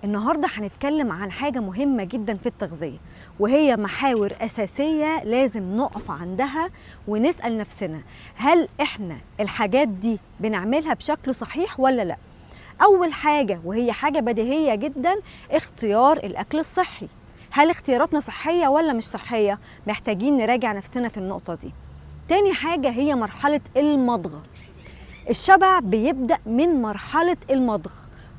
النهاردة هنتكلم عن حاجة مهمة جدا في التغذية، وهي محاور أساسية لازم نقف عندها ونسأل نفسنا هل إحنا الحاجات دي بنعملها بشكل صحيح ولا لأ؟ أول حاجة وهي حاجة بديهية جدا، اختيار الأكل الصحي. هل اختياراتنا صحية ولا مش صحية؟ محتاجين نراجع نفسنا في النقطة دي. تاني حاجة هي مرحلة المضغ. الشبع بيبدأ من مرحلة المضغ.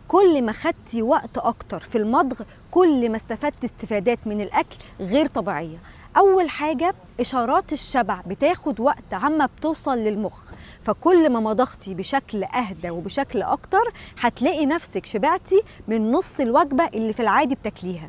كل ما خدتي وقت أكتر في المضغ كل ما استفدت استفادات من الأكل غير طبيعية. أول حاجة إشارات الشبع بتاخد وقت عما بتوصل للمخ، فكل ما مضغتي بشكل أهدى وبشكل أكتر هتلاقي نفسك شبعتي من نص الوجبة اللي في العادي بتاكليها.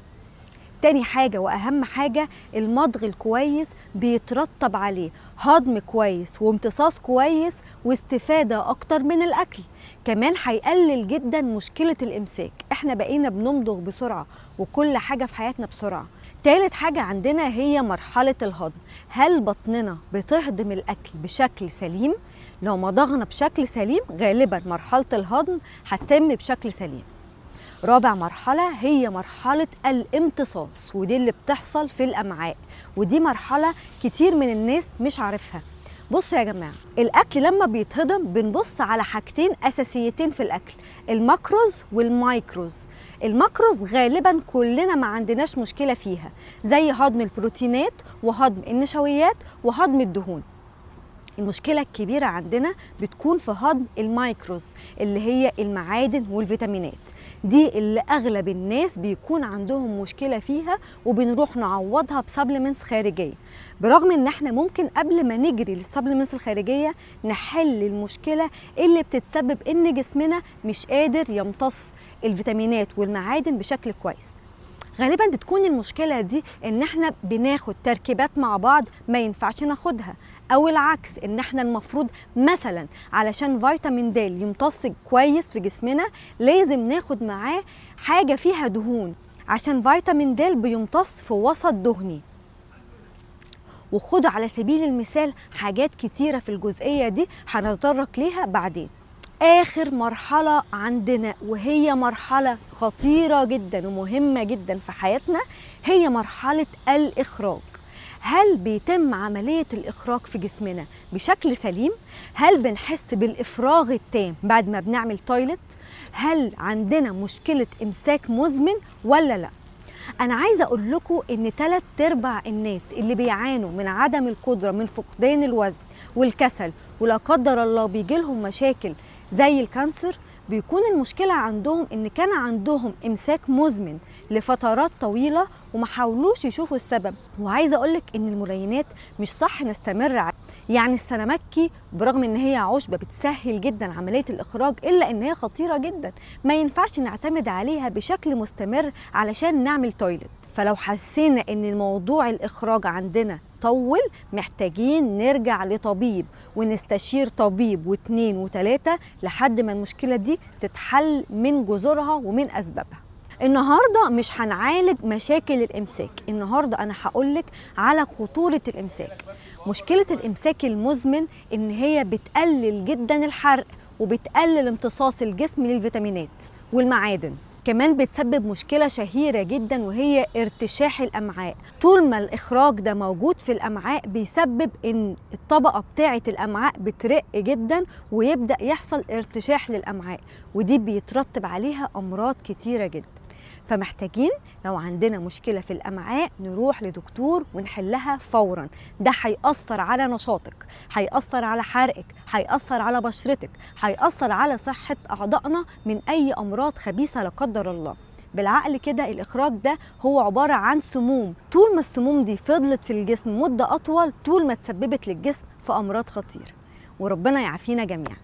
تاني حاجة وأهم حاجة، المضغ الكويس بيترتب عليه هضم كويس وامتصاص كويس واستفادة أكتر من الأكل. كمان هيقلل جدا مشكلة الإمساك. احنا بقينا بنمضغ بسرعة وكل حاجة في حياتنا بسرعة. تالت حاجة عندنا هي مرحلة الهضم. هل بطننا بتهضم الأكل بشكل سليم؟ لو مضغنا بشكل سليم غالبا مرحلة الهضم هتتم بشكل سليم. رابع مرحلة هي مرحلة الامتصاص، ودي اللي بتحصل في الأمعاء، ودي مرحلة كتير من الناس مش عارفها. بصوا يا جماعة، الأكل لما بيتهضم بنبص على حاجتين أساسيتين في الأكل، الماكروز والمايكروز. الماكروز غالبا كلنا ما عندناش مشكلة فيها، زي هضم البروتينات وهضم النشويات وهضم الدهون. المشكلة الكبيرة عندنا بتكون في هضم المايكروز اللي هي المعادن والفيتامينات، دي اللي أغلب الناس بيكون عندهم مشكلة فيها وبنروح نعوضها بسبلمنتس خارجية، برغم ان احنا ممكن قبل ما نجري للسبلمنتس الخارجية نحل المشكلة اللي بتتسبب ان جسمنا مش قادر يمتص الفيتامينات والمعادن بشكل كويس. غالبا بتكون المشكلة دي ان احنا بناخد تركيبات مع بعض ما ينفعش ناخدها، او العكس ان احنا المفروض مثلا علشان فيتامين د يمتص كويس في جسمنا لازم ناخد معاه حاجة فيها دهون، عشان فيتامين د بيمتص في وسط دهني. وخدوا على سبيل المثال حاجات كتيرة في الجزئية دي هنتطرق ليها بعدين. آخر مرحلة عندنا وهي مرحلة خطيرة جدا ومهمة جدا في حياتنا هي مرحلة الإخراج. هل بيتم عملية الإخراج في جسمنا بشكل سليم؟ هل بنحس بالإفراغ التام بعد ما بنعمل تويلت؟ هل عندنا مشكلة إمساك مزمن ولا لا؟ أنا عايزة أقول لكم إن 3/4 الناس اللي بيعانوا من عدم القدرة من فقدان الوزن والكسل ولا قدر الله بيجيلهم مشاكل زي الكانسر، بيكون المشكلة عندهم إن كان عندهم إمساك مزمن لفترات طويلة وما حاولوش يشوفوا السبب. وعايزة أقولك إن المرينات مش صح نستمر عليها، يعني السنامكي برغم إن هي عشبة بتسهل جدا عملية الإخراج إلا إن هي خطيرة جدا، ما ينفعش نعتمد عليها بشكل مستمر علشان نعمل تويلت. فلو حسينا إن الموضوع الإخراج عندنا طول محتاجين نرجع لطبيب ونستشير طبيب واثنين وثلاثة لحد ما المشكلة دي تتحل من جذورها ومن أسبابها. النهاردة مش هنعالج مشاكل الإمساك، النهاردة أنا هقولك على خطورة الإمساك. مشكلة الإمساك المزمن إن هي بتقلل جدا الحرق وبتقلل امتصاص الجسم للفيتامينات والمعادن. كمان بتسبب مشكلة شهيرة جدا وهي ارتشاح الأمعاء. طول ما الإخراج ده موجود في الأمعاء بيسبب إن الطبقة بتاعة الأمعاء بترق جدا ويبدأ يحصل ارتشاح للأمعاء، ودي بيترتب عليها أمراض كتيرة جدا. فمحتاجين لو عندنا مشكلة في الأمعاء نروح لدكتور ونحلها فورا. ده هيأثر على نشاطك، هيأثر على حرقك، هيأثر على بشرتك، هيأثر على صحة أعضائنا من أي أمراض خبيثة لا قدر الله. بالعقل كده الإخراج ده هو عبارة عن سموم، طول ما السموم دي فضلت في الجسم مدة أطول طول ما تسببت للجسم في أمراض خطيرة، وربنا يعافينا جميعا.